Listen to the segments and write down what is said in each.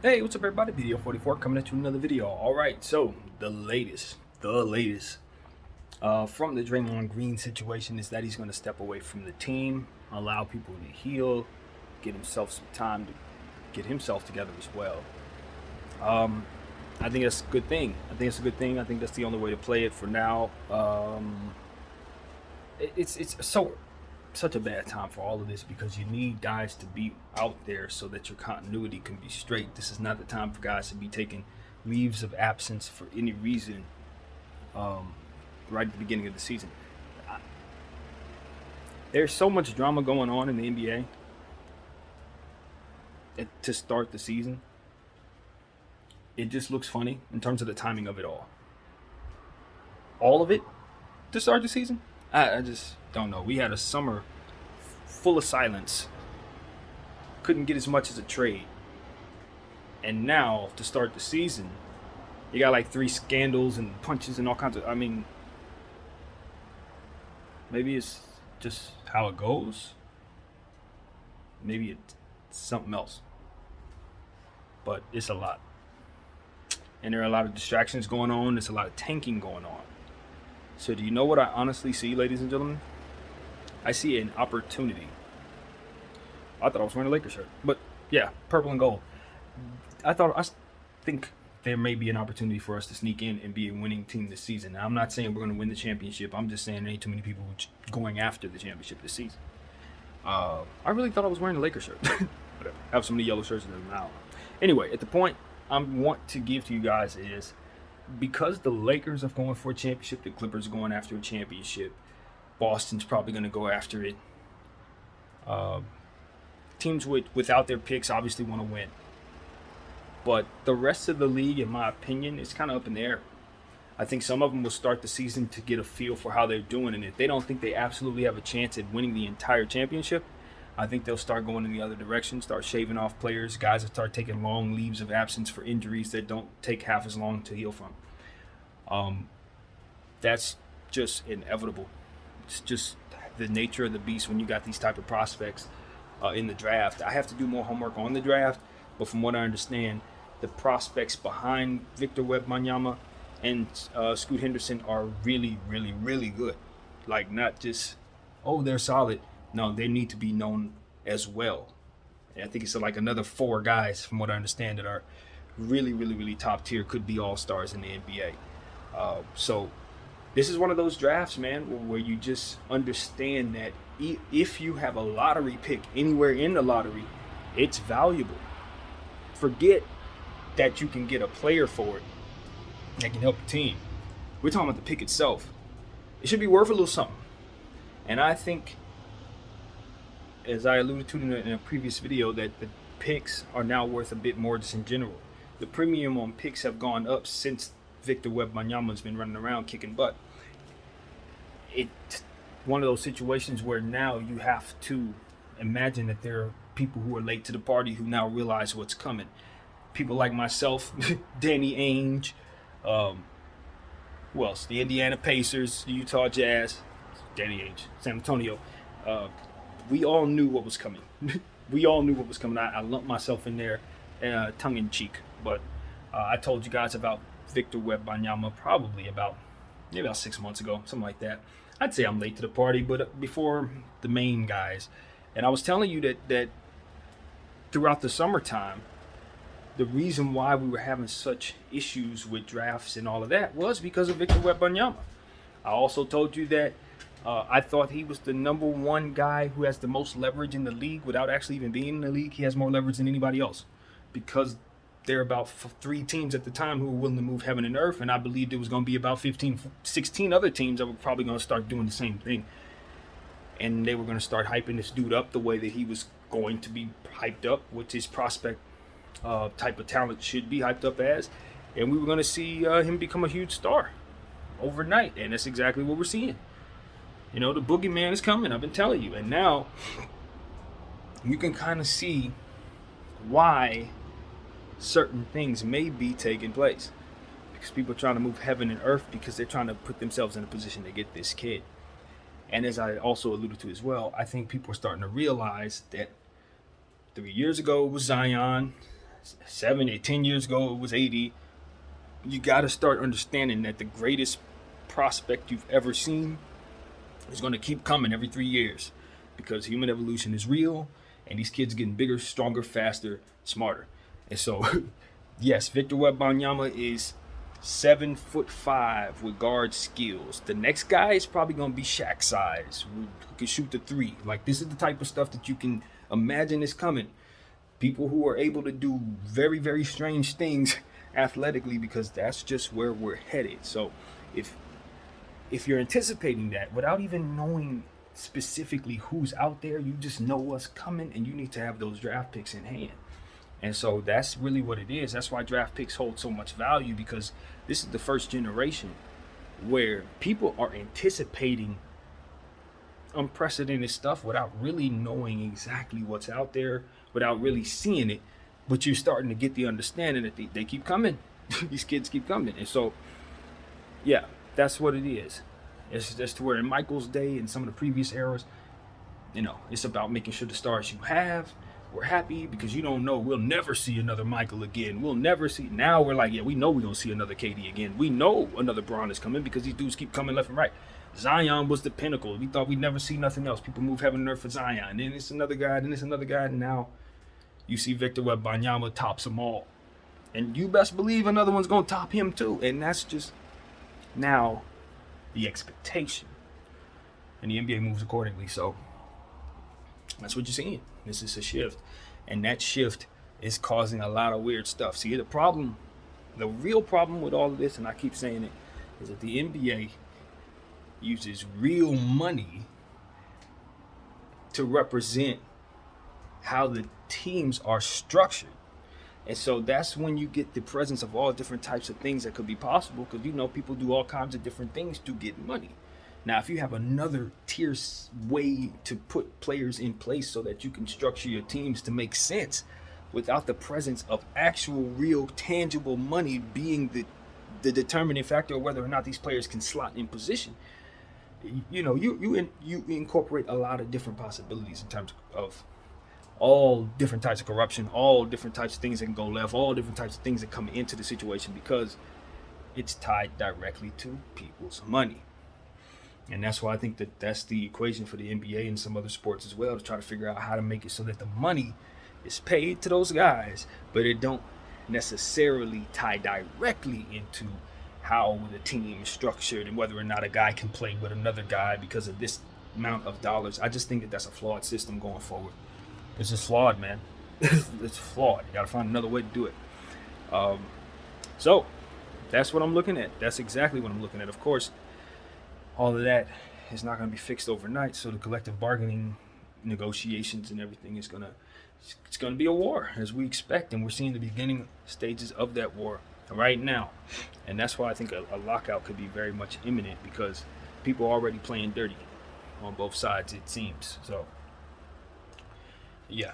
Hey, what's up everybody? Video 44 coming at you with another video. Alright, so the latest from the Draymond Green situation is that he's going to step away from the team, allow people to heal, get himself some time to get himself together as well. I think that's a good thing. I think that's the only way to play it for now. It's such a bad time for all of this because you need guys to be out there so that your continuity can be straight. This is not the time for guys to be taking leaves of absence for any reason right at the beginning of the season. There's so much drama going on in the NBA to start the season. It just looks funny in terms of the timing of it all. All of it to start the season? I just don't know. We had a summer full of silence. Couldn't get as much as a trade. And now, to start the season, you got like 3 scandals and punches and all kinds of... I mean, maybe it's just how it goes. Maybe it's something else. But it's a lot. And there are a lot of distractions going on. There's a lot of tanking going on. So do you know what I honestly see, ladies and gentlemen? I see an opportunity. I thought I was wearing a Lakers shirt. But yeah, purple and gold. I think there may be an opportunity for us to sneak in and be a winning team this season. Now, I'm not saying we're going to win the championship. I'm just saying there ain't too many people going after the championship this season. I really thought I was wearing a Lakers shirt. Whatever. I have so many yellow shirts in them now. Anyway, at the point I want to give to you guys is, because the Lakers are going for a championship, the Clippers are going after a championship, Boston's probably going to go after it. Teams without their picks obviously want to win. But the rest of the league, in my opinion, is kind of up in the air. I think some of them will start the season to get a feel for how they're doing. And if they don't think they absolutely have a chance at winning the entire championship, I think they'll start going in the other direction, start shaving off players, guys that start taking long leaves of absence for injuries that don't take half as long to heal from. That's just inevitable. It's just the nature of the beast when you got these type of prospects in the draft. I have to do more homework on the draft, but from what I understand, the prospects behind Victor Wembanyama and Scoot Henderson are really, really, really good. Like, not just, oh, they're solid. No, they need to be known as well. And I think it's like another 4 guys, from what I understand, that are really, really, really top tier, could be all-stars in the NBA. So this is one of those drafts, man, where you just understand that if you have a lottery pick anywhere in the lottery, it's valuable. Forget that you can get a player for it that can help the team. We're talking about the pick itself. It should be worth a little something. And I think, as I alluded to in a previous video, that the picks are now worth a bit more just in general. The premium on picks have gone up since Victor Wembanyama's been running around kicking butt. It's one of those situations where now you have to imagine that there are people who are late to the party who now realize what's coming. People like myself, Danny Ainge, who else? The Indiana Pacers, the Utah Jazz, Danny Ainge, San Antonio. We all knew what was coming. I lumped myself in there tongue in cheek. But I told you guys about Victor Wembanyama probably about 6 months ago, something like that. I'd say I'm late to the party, but before the main guys. And I was telling you that throughout the summertime, the reason why we were having such issues with drafts and all of that was because of Victor Wembanyama. I also told you that I thought he was the number 1 guy who has the most leverage in the league without actually even being in the league. He has more leverage than anybody else because there are about 3 teams at the time who were willing to move heaven and earth, and I believed it was going to be about 15, 16 other teams that were probably going to start doing the same thing. And they were going to start hyping this dude up the way that he was going to be hyped up, which his prospect type of talent should be hyped up as. And we were going to see him become a huge star overnight, and that's exactly what we're seeing. You know, the boogeyman is coming, I've been telling you. And now you can kind of see why certain things may be taking place. Because people are trying to move heaven and earth because they're trying to put themselves in a position to get this kid. And as I also alluded to as well, I think people are starting to realize that 3 years ago it was Zion, 7 or 10 years ago it was 80. You got to start understanding that the greatest prospect you've ever seen is going to keep coming every 3 years, because human evolution is real, and these kids getting bigger, stronger, faster, smarter. And so, yes, Victor Wembanyama is 7'5" with guard skills. The next guy is probably going to be Shaq size, who can shoot the three. Like, this is the type of stuff that you can imagine is coming. People who are able to do very, very strange things athletically, because that's just where we're headed. So if you're anticipating that without even knowing specifically who's out there, you just know what's coming, and you need to have those draft picks in hand. And so that's really what it is. That's why draft picks hold so much value, because this is the first generation where people are anticipating unprecedented stuff without really knowing exactly what's out there, without really seeing it. But you're starting to get the understanding that they keep coming. These kids keep coming. And so, yeah, that's what it is. It's just to where in Michael's day and some of the previous eras, it's about making sure the stars you have, we're happy, because you don't know, we'll never see another Michael again. We'll never see. Now we're like, yeah, we know we're going to see another KD again. We know another Bron is coming, because these dudes keep coming left and right. Zion was the pinnacle. We thought we'd never see nothing else. People move heaven and earth for Zion. Then it's another guy, then it's another guy, and now you see Victor Wembanyama tops them all. And you best believe another one's going to top him too. And that's just now the expectation. And the NBA moves accordingly. So that's what you're seeing. This is a shift. And that shift is causing a lot of weird stuff. See, the real problem with all of this, and I keep saying it, is that the NBA uses real money to represent how the teams are structured. And so that's when you get the presence of all different types of things that could be possible, because people do all kinds of different things to get money. Now, if you have another tier way to put players in place so that you can structure your teams to make sense without the presence of actual, real, tangible money being the determining factor of whether or not these players can slot in position, you incorporate a lot of different possibilities in terms of all different types of corruption, all different types of things that can go left, all different types of things that come into the situation, because it's tied directly to people's money. And that's why I think that that's the equation for the NBA and some other sports as well, to try to figure out how to make it so that the money is paid to those guys, but it don't necessarily tie directly into how the team is structured and whether or not a guy can play with another guy because of this amount of dollars. I just think that that's a flawed system going forward. It's just flawed, man. It's flawed. You got to find another way to do it. So that's what I'm looking at. That's exactly what I'm looking at. Of course, all of that is not going to be fixed overnight. So the collective bargaining negotiations and everything it's going to be a war, as we expect, and we're seeing the beginning stages of that war right now. And that's why I think a lockout could be very much imminent, because people are already playing dirty on both sides, it seems. So yeah,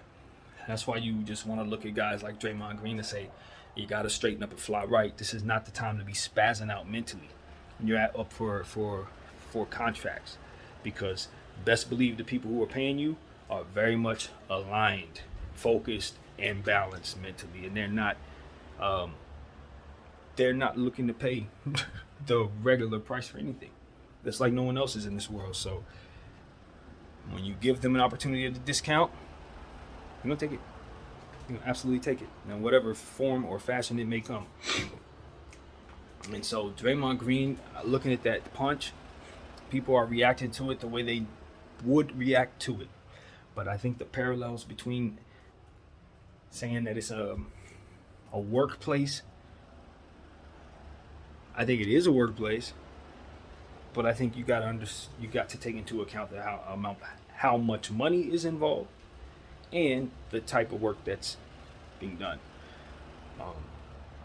that's why you just want to look at guys like Draymond Green and say, you got to straighten up and fly right. This is not the time to be spazzing out mentally when you're up for contracts, because best believe the people who are paying you are very much aligned, focused, and balanced mentally, and they're not looking to pay the regular price for anything. That's like no one else is in this world. So when you give them an opportunity at a discount, you're gonna take it. You're gonna absolutely take it, in whatever form or fashion it may come. And so Draymond Green, looking at that punch, people are reacting to it the way they would react to it. But I think the parallels between saying that it's a workplace, I think it is a workplace, but I think you got to take into account how much money is involved and the type of work that's being done.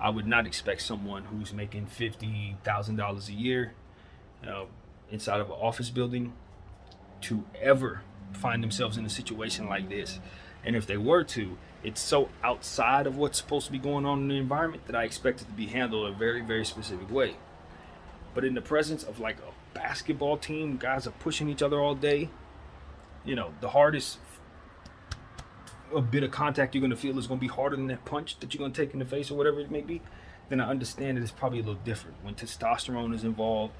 I would not expect someone who's making $50,000 a year inside of an office building to ever find themselves in a situation like this. And if they were to, it's so outside of what's supposed to be going on in the environment that I expect it to be handled a very, very specific way. But in the presence of like a basketball team, guys are pushing each other all day. The hardest a bit of contact you're going to feel is going to be harder than that punch that you're going to take in the face or whatever it may be, then I understand that it's probably a little different. When testosterone is involved,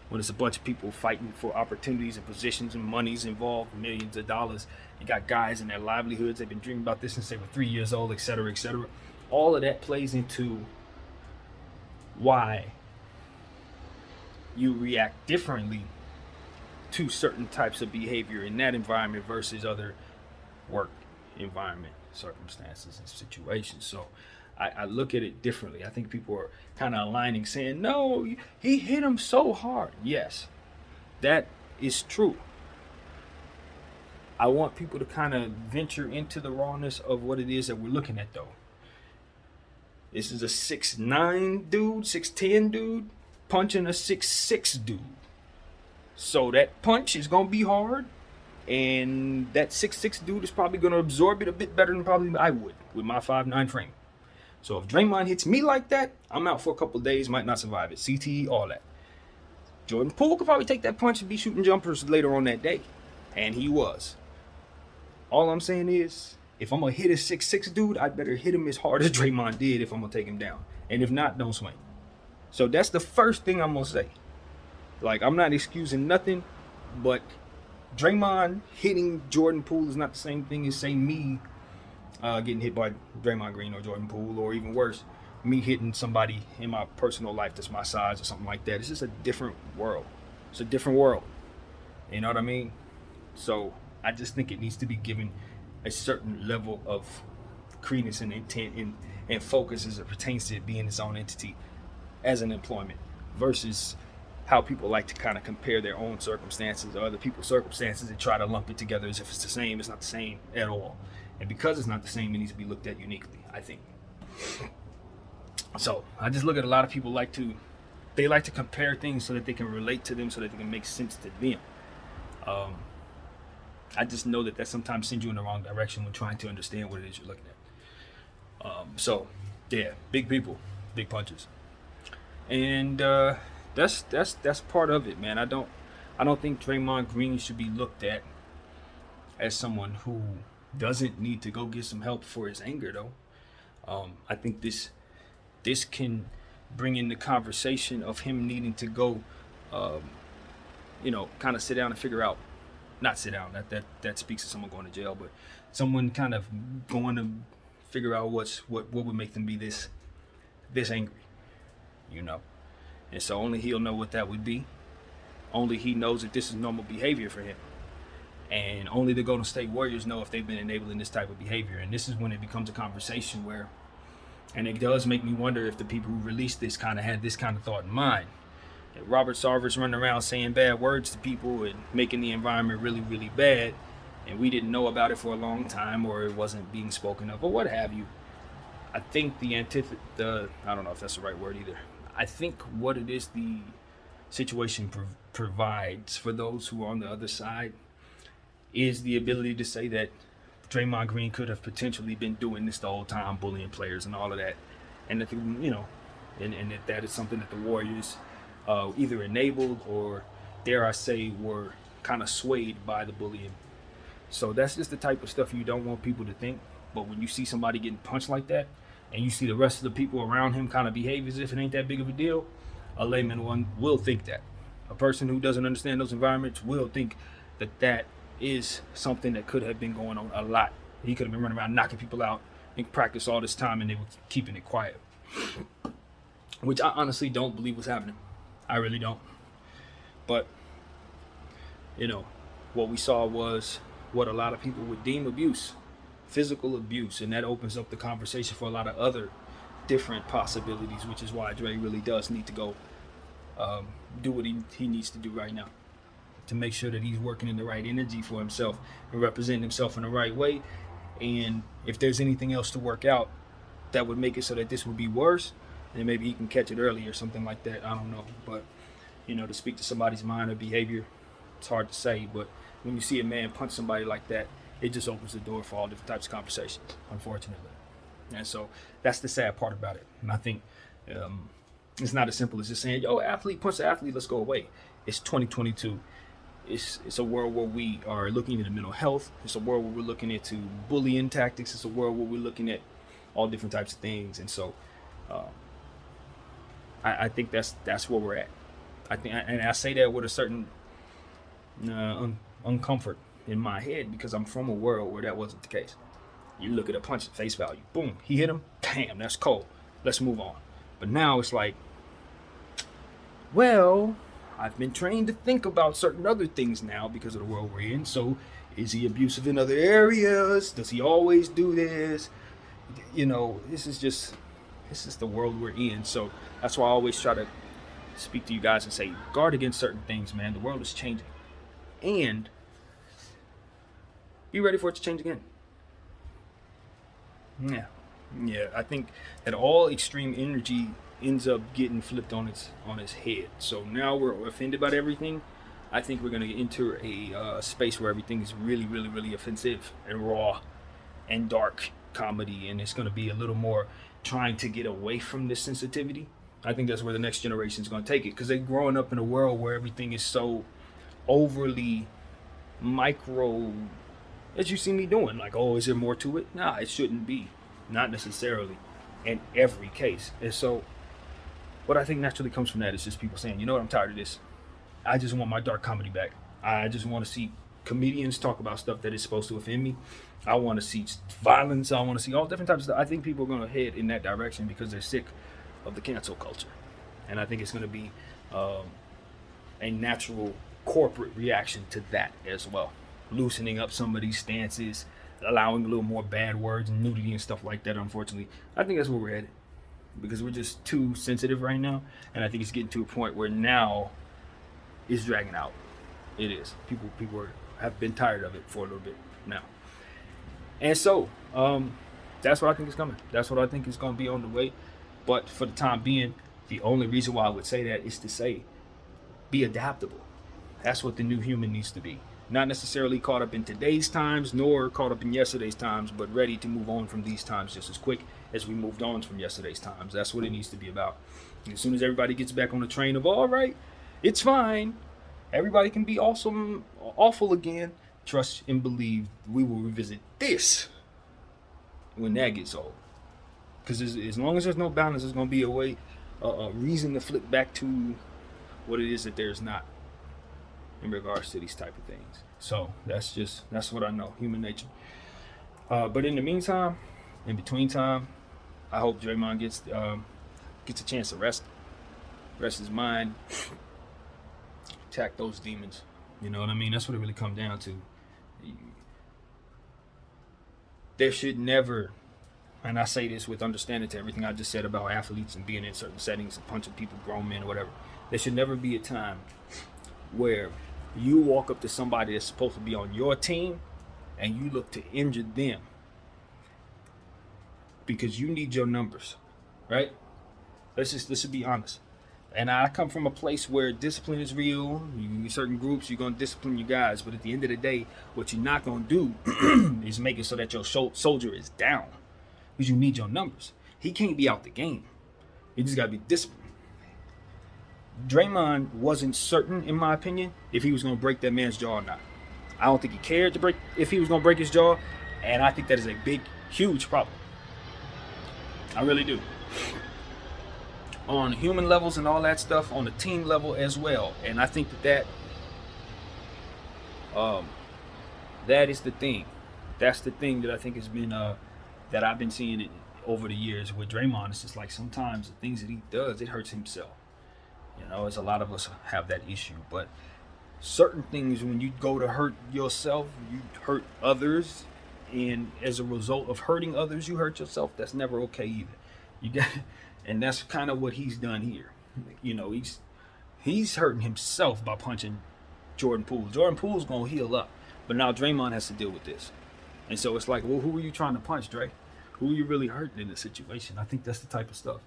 when it's a bunch of people fighting for opportunities and positions and money's involved, millions of dollars, you got guys in their livelihoods, they've been dreaming about this since they were 3 years old, et cetera, et cetera. All of that plays into why you react differently to certain types of behavior in that environment versus other work environment circumstances and situations. So I look at it differently. I think people are kind of aligning, saying, no, he hit him so hard. Yes, that is true. I want people to kind of venture into the rawness of what it is that we're looking at, though. This is a 6'9" dude, 6'10" dude, punching a 6'6" dude. So that punch is going to be hard. And that 6'6" dude is probably going to absorb it a bit better than probably I would with my 5'9" frame. So if Draymond hits me like that, I'm out for a couple of days, might not survive it. CTE, all that. Jordan Poole could probably take that punch and be shooting jumpers later on that day. And he was. All I'm saying is, if I'm going to hit a 6'6" dude, I'd better hit him as hard as Draymond did if I'm going to take him down. And if not, don't swing. So that's the first thing I'm going to say. Like, I'm not excusing nothing, but Draymond hitting Jordan Poole is not the same thing as, say, me getting hit by Draymond Green or Jordan Poole, or even worse, me hitting somebody in my personal life that's my size or something like that. It's just a different world. It's a different world. You know what I mean? So I just think it needs to be given a certain level of credence and intent and focus as it pertains to it being its own entity as an employment versus how people like to kind of compare their own circumstances or other people's circumstances and try to lump it together as if it's the same. It's not the same at all. And because it's not the same, it needs to be looked at uniquely, I think. So I just look at a lot of people like to compare things so that they can relate to them, so that they can make sense to them. I just know that sometimes sends you in the wrong direction when trying to understand what it is you're looking at. So yeah, big people, big punches. And that's part of it, man. I don't think Draymond Green should be looked at as someone who doesn't need to go get some help for his anger, though. I think this can bring in the conversation of him needing to go, kind of sit down and figure out, not sit down, that speaks to someone going to jail, but someone kind of going to figure out what would make them be this angry, And so only he'll know what that would be. Only he knows that this is normal behavior for him. And only the Golden State Warriors know if they've been enabling this type of behavior. And this is when it becomes a conversation where, and it does make me wonder if the people who released this kind of had this kind of thought in mind. Robert Sarver's running around saying bad words to people and making the environment really, really bad. And we didn't know about it for a long time, or it wasn't being spoken of, or what have you. I think I don't know if that's the right word either. I think what it is the situation provides for those who are on the other side is the ability to say that Draymond Green could have potentially been doing this the whole time, bullying players and all of that. And that, and that is something that the Warriors either enabled or, dare I say, were kind of swayed by the bullying. So that's just the type of stuff you don't want people to think. But when you see somebody getting punched like that, and you see the rest of the people around him kind of behave as if it ain't that big of a deal, a layman one will think that. A person who doesn't understand those environments will think that is something that could have been going on a lot. He could have been running around knocking people out in practice all this time, and they were keeping it quiet. Which I honestly don't believe was happening. I really don't. But, what we saw was what a lot of people would deem abuse. Physical abuse, and that opens up the conversation for a lot of other different possibilities, which is why Dre really does need to go do what he needs to do right now to make sure that he's working in the right energy for himself and representing himself in the right way. And if there's anything else to work out that would make it so that this would be worse, then maybe he can catch it early or something like that. I don't know, but to speak to somebody's mind or behavior, it's hard to say. But when you see a man punch somebody like that, it just opens the door for all different types of conversations, unfortunately. And so that's the sad part about it. And I think it's not as simple as just saying, yo, athlete, punch the athlete, let's go away. It's 2022. It's a world where we are looking into mental health. It's a world where we're looking into bullying tactics. It's a world where we're looking at all different types of things. And so uh, I think that's where we're at. I think, and I say that with a certain uncomfort in my head because I'm from a world where that wasn't the case. You look at a punch at face value, boom, he hit him, damn, that's cold. Let's move on. But now it's like, well, I've been trained to think about certain other things now because of the world we're in. So, is he abusive in other areas? Does he always do this? This is the world we're in. So that's why I always try to speak to you guys and say, guard against certain things, man. The world is changing. And be ready for it to change again. Yeah. I think that all extreme energy ends up getting flipped on its head. So now we're offended by everything. I think we're going to enter a space where everything is really, really, really offensive and raw and dark comedy, and it's going to be a little more trying to get away from this sensitivity. I think that's where the next generation is going to take it, because they're growing up in a world where everything is so overly micro, as you see me doing. Like, oh, is there more to it? Nah, it shouldn't be. Not necessarily in every case. And so what I think naturally comes from that is just people saying, you know what, I'm tired of this. I just want my dark comedy back. I just want to see comedians talk about stuff that is supposed to offend me. I want to see violence. I want to see all different types of stuff. I think people are going to head in that direction because they're sick of the cancel culture. And I think it's going to be a natural corporate reaction to that as well. Loosening up some of these stances, allowing a little more bad words and nudity and stuff like that, unfortunately. I think that's where we're headed, because we're just too sensitive right now. And I think it's getting to a point where now it's dragging out. It is. People have been tired of it for a little bit now. And so that's what I think is coming. That's what I think is going to be on the way. But for the time being, the only reason why I would say that is to say, be adaptable. That's what the new human needs to be. Not necessarily caught up in today's times, nor caught up in yesterday's times, but ready to move on from these times just as quick as we moved on from yesterday's times. That's what it needs to be about. As soon as everybody gets back on the train of, all right, it's fine, everybody can be awful again, trust and believe we will revisit this when that gets old. Because as long as there's no balance, there's going to be a reason to flip back to what it is that there's not in regards to these type of things. So that's what I know, human nature. But in the meantime, in between time, I hope Draymond gets a chance to rest his mind, attack those demons. You know what I mean? That's what it really comes down to. There should never, and I say this with understanding to everything I just said about athletes and being in certain settings and punching people, grown men or whatever, there should never be a time where you walk up to somebody that's supposed to be on your team and you look to injure them because you need your numbers, right? Let's be honest. And I come from a place where discipline is real. You certain groups, you're going to discipline your guys. But at the end of the day, what you're not going to do is make it so that your soldier is down, because you need your numbers. He can't be out the game. He just got to be disciplined. Draymond wasn't certain, in my opinion, if he was going to break that man's jaw or not. I don't think he cared if he was going to break his jaw. And I think that is a big, huge problem. I really do. On human levels and all that stuff, on the team level as well. And I think that is the thing. That's the thing that I think has been that I've been seeing it over the years with Draymond. It's just like sometimes the things that he does, it hurts himself. You know, as a lot of us have that issue. But certain things, when you go to hurt yourself, you hurt others, and as a result of hurting others, you hurt yourself. That's never okay either. And that's kind of what he's done here. You know, he's hurting himself by punching Jordan Poole. Jordan Poole's gonna heal up, but now Draymond has to deal with this. And so it's like, well, who are you trying to punch, Dre? Who are you really hurting in this situation? I think that's the type of stuff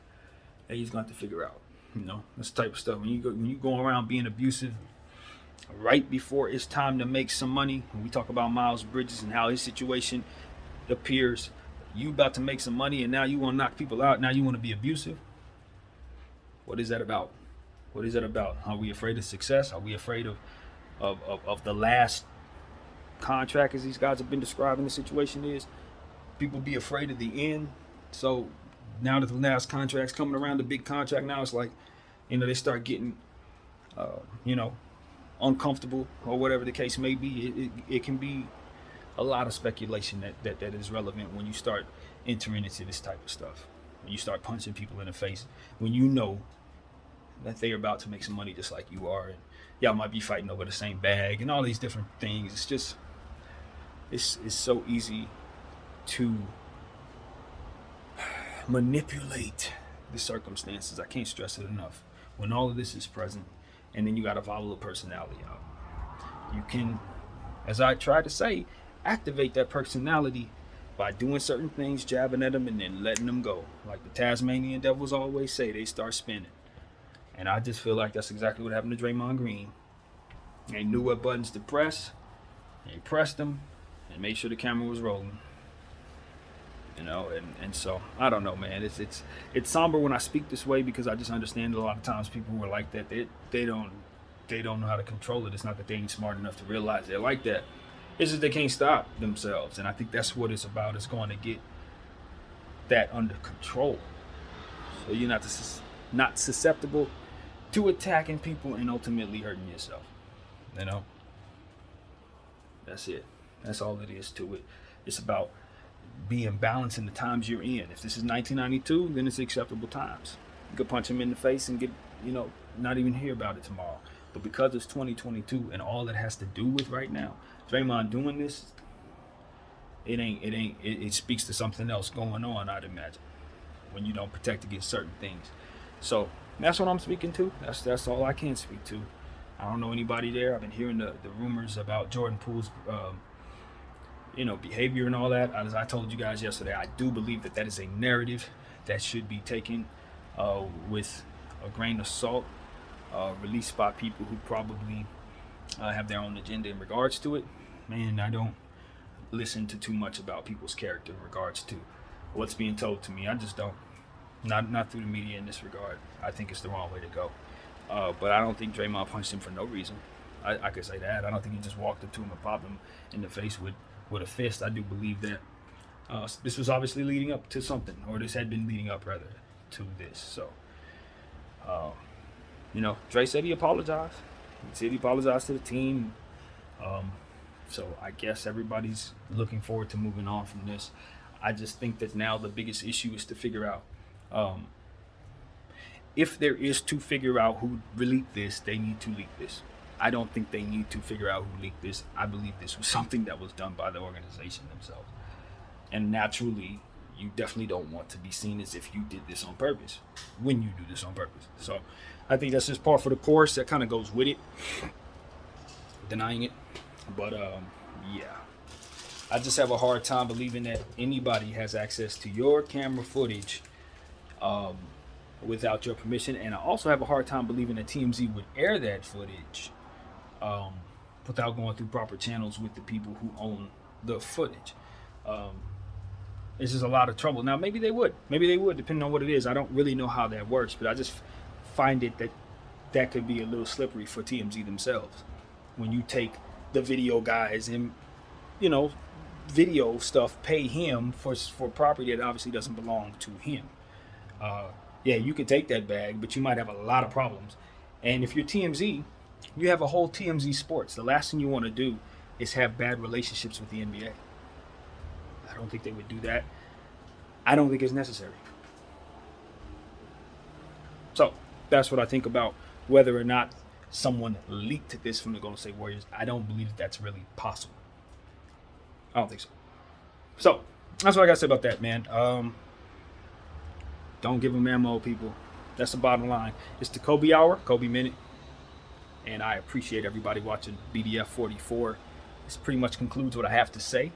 that he's going to figure out. You know, that's the type of stuff when you go around being abusive right before it's time to make some money. When we talk about Miles Bridges and how his situation appears, you about to make some money and now you want to knock people out. Now you want to be abusive. What is that about? What is that about? Are we afraid of success? Are we afraid of of the last contract, as these guys have been describing the situation is. People be afraid of the end. So now that the last contract's coming around, the big contract now, it's like, they start getting, you know, uncomfortable or whatever the case may be. It can be a lot of speculation that is relevant when you start entering into this type of stuff. When you start punching people in the face, when you know that they're about to make some money just like you are, and y'all might be fighting over the same bag and all these different things. It's just, it's so easy to manipulate the circumstances. I can't stress it enough. When all of this is present, and then you got a volatile personality out, you can, as I try to say, activate that personality by doing certain things, jabbing at them, and then letting them go. Like the Tasmanian devils always say, they start spinning. And I just feel like that's exactly what happened to Draymond Green. They knew what buttons to press. They pressed them and made sure the camera was rolling. And so I don't know, man. It's somber when I speak this way, because I just understand that a lot of times people who are like that, they don't know how to control it. It's not that they ain't smart enough to realize they're like that. It's just they can't stop themselves. And I think that's what it's about. It's going to get that under control, so you're not susceptible to attacking people and ultimately hurting yourself. That's it. That's all it is to it. It's about being balanced in the times you're in. If this is 1992, then it's acceptable times. You could punch him in the face and get, not even hear about it tomorrow. But because it's 2022 and all it has to do with right now, Draymond doing this, it speaks to something else going on, I'd imagine, when you don't protect against certain things. So that's what I'm speaking to. That's all I can speak to. I don't know anybody there. I've been hearing the rumors about Jordan Poole's behavior and all that. As I told you guys yesterday, I do believe that is a narrative that should be taken with a grain of salt, released by people who probably have their own agenda in regards to it. Man, I don't listen to too much about people's character in regards to what's being told to me. I just don't. Not through the media in this regard. I think it's the wrong way to go. But I don't think Draymond punched him for no reason. I could say that. I don't think he just walked up to him and popped him in the face with a fist. I do believe that this was obviously leading up to something, or this had been leading up rather to this. So, Dre said he apologized. He said he apologized to the team. So I guess everybody's looking forward to moving on from this. I just think that now the biggest issue is to figure out, if there is to figure out who leaked this, they need to leak this. I don't think they need to figure out who leaked this. I believe this was something that was done by the organization themselves. And naturally, you definitely don't want to be seen as if you did this on purpose when you do this on purpose. So I think that's just par for the course. That kind of goes with it, denying it. But yeah, I just have a hard time believing that anybody has access to your camera footage without your permission. And I also have a hard time believing that TMZ would air that footage without going through proper channels with the people who own the footage. It's just a lot of trouble. Now, maybe they would, depending on what it is. I don't really know how that works, but I just find it that could be a little slippery for TMZ themselves. When you take the video guys and, video stuff, pay him for property that obviously doesn't belong to him. Yeah, you could take that bag, but you might have a lot of problems. And if you're TMZ, you have a whole TMZ Sports. The last thing you want to do is have bad relationships with the NBA. I don't think they would do that. I don't think it's necessary. So that's what I think about whether or not someone leaked this from the Golden State Warriors. I don't believe that's really possible. I don't think so. So that's what I got to say about that, man. Don't give them ammo, people. That's the bottom line. It's the Kobe Hour, Kobe Minute. And I appreciate everybody watching BDF 44. This pretty much concludes what I have to say.